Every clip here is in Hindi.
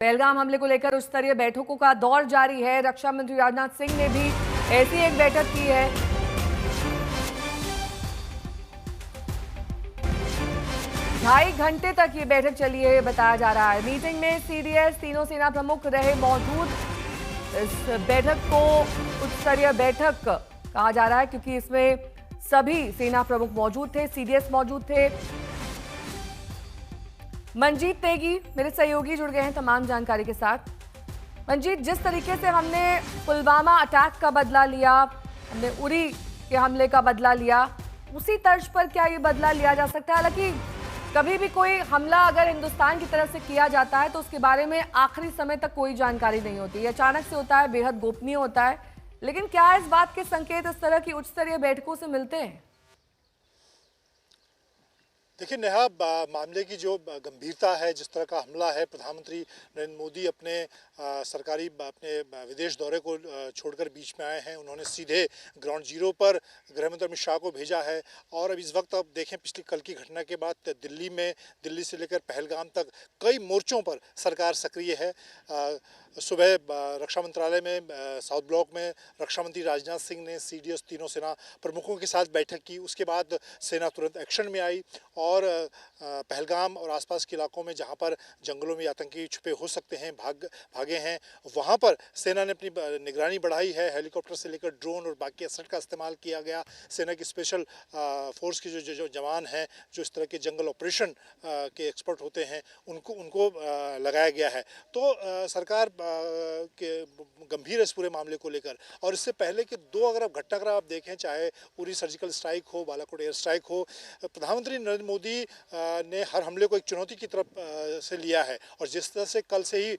पहलगाम हमले को लेकर उच्च स्तरीय बैठकों का दौर जारी है। रक्षा मंत्री राजनाथ सिंह ने भी ऐसी एक बैठक की है। ढाई घंटे तक ये बैठक चली है, बताया जा रहा है। मीटिंग में सीडीएस तीनों सेना प्रमुख रहे मौजूद। इस बैठक को उच्च स्तरीय बैठक कहा जा रहा है क्योंकि इसमें सभी सेना प्रमुख मौजूद थे, सीडीएस मौजूद थे। मंजीत नेगी मेरे सहयोगी जुड़ गए हैं तमाम जानकारी के साथ। मंजीत, जिस तरीके से हमने पुलवामा अटैक का बदला लिया, हमने उरी के हमले का बदला लिया, उसी तर्ज पर क्या ये बदला लिया जा सकता है? हालांकि कभी भी कोई हमला अगर हिंदुस्तान की तरफ से किया जाता है तो उसके बारे में आखिरी समय तक कोई जानकारी नहीं होती, अचानक से होता है, बेहद गोपनीय होता है। लेकिन क्या इस बात के संकेत इस तरह की उच्च स्तरीय बैठकों से मिलते हैं? देखिए नेहा, मामले की जो गंभीरता है, जिस तरह का हमला है, प्रधानमंत्री नरेंद्र मोदी अपने सरकारी अपने विदेश दौरे को छोड़कर बीच में आए हैं। उन्होंने सीधे ग्राउंड जीरो पर गृहमंत्री अमित शाह को भेजा है। और अब इस वक्त आप देखें, पिछली कल की घटना के बाद दिल्ली से लेकर पहलगाम तक कई मोर्चों पर सरकार सक्रिय है। सुबह रक्षा मंत्रालय में साउथ ब्लॉक में रक्षा मंत्री राजनाथ सिंह ने सीडीएस तीनों सेना प्रमुखों के साथ बैठक की। उसके बाद सेना तुरंत एक्शन में आई और पहलगाम और आसपास के इलाकों में जहां पर जंगलों में आतंकी छुपे हो सकते हैं, भागे हैं, वहां पर सेना ने अपनी निगरानी बढ़ाई है। हेलीकॉप्टर से लेकर ड्रोन और बाकी एसेट का इस्तेमाल किया गया। सेना की स्पेशल फोर्स के जो जवान हैं, जो इस तरह के जंगल ऑपरेशन के एक्सपर्ट होते हैं, उनको लगाया गया है। तो सरकार के गंभीर है इस पूरे मामले को लेकर। और इससे पहले कि अगर घटनाक्रम आप देखें, चाहे उरी सर्जिकल स्ट्राइक हो, बालाकोट एयर स्ट्राइक हो, प्रधानमंत्री नरेंद्र मोदी ने हर हमले को एक चुनौती की तरफ से लिया है। और जिस तरह से कल से ही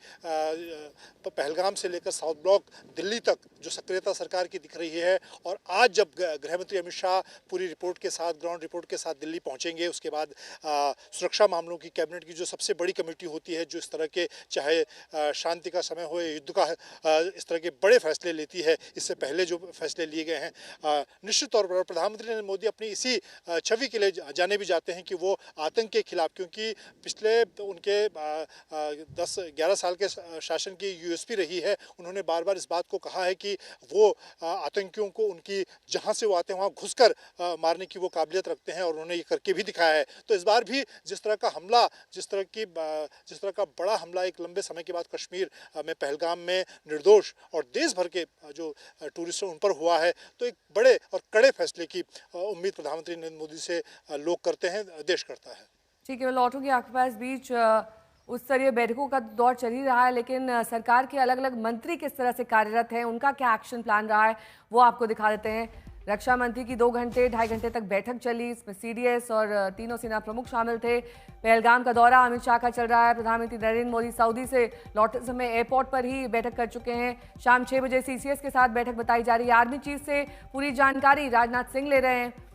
पहलगाम से लेकर साउथ ब्लॉक दिल्ली तक जो सक्रियता सरकार की दिख रही है, और आज जब गृहमंत्री अमित शाह पूरी रिपोर्ट के साथ, ग्राउंड रिपोर्ट के साथ दिल्ली पहुंचेंगे, उसके बाद सुरक्षा मामलों की कैबिनेट की जो सबसे बड़ी कमेटी होती है, जो इस तरह के चाहे शांति का समय हो, युद्ध का इस तरह के बड़े फैसले लेती है, इससे पहले जो फैसले लिए गए हैं, निश्चित तौर पर प्रधानमंत्री नरेंद्र मोदी अपनी इसी छवि के लिए जाने भी जाते हैं कि वो आतंक के खिलाफ, क्योंकि पिछले उनके 10-11 साल के शासन की यूएसपी रही है। उन्होंने बार बार इस बात को कहा है कि वो आतंकियों को उनकी जहां से वो आते हैं वहां घुसकर मारने की वो काबिलियत रखते हैं, और उन्होंने ये करके भी दिखाया है। तो इस बार भी जिस तरह का हमला, जिस तरह का बड़ा हमला एक लंबे समय के बाद कश्मीर में पहलगाम में निर्दोष और देश भर के जो टूरिस्ट उन पर हुआ है, तो एक बड़े और कड़े फैसले की उम्मीद प्रधानमंत्री नरेंद्र मोदी से लोग करते हैं, देश करता है। ठीक है, मैं लौटूंगी आपके पास। बीच उच्च स्तरीय बैठकों का दौर चल ही रहा है, लेकिन सरकार के अलग अलग मंत्री किस तरह से कार्यरत हैं, उनका क्या एक्शन प्लान रहा है, वो आपको दिखा देते हैं। रक्षा मंत्री की 2-2.5 घंटे तक बैठक चली, इसमें सीडीएस और तीनों सेना प्रमुख शामिल थे। पहलगाम का दौरा अमित शाह का चल रहा है। प्रधानमंत्री नरेंद्र मोदी सऊदी से लौटते समय एयरपोर्ट पर ही बैठक कर चुके हैं। शाम 6 बजे सीसीएस के साथ बैठक बताई जा रही है। आर्मी चीफ से पूरी जानकारी राजनाथ सिंह ले रहे हैं।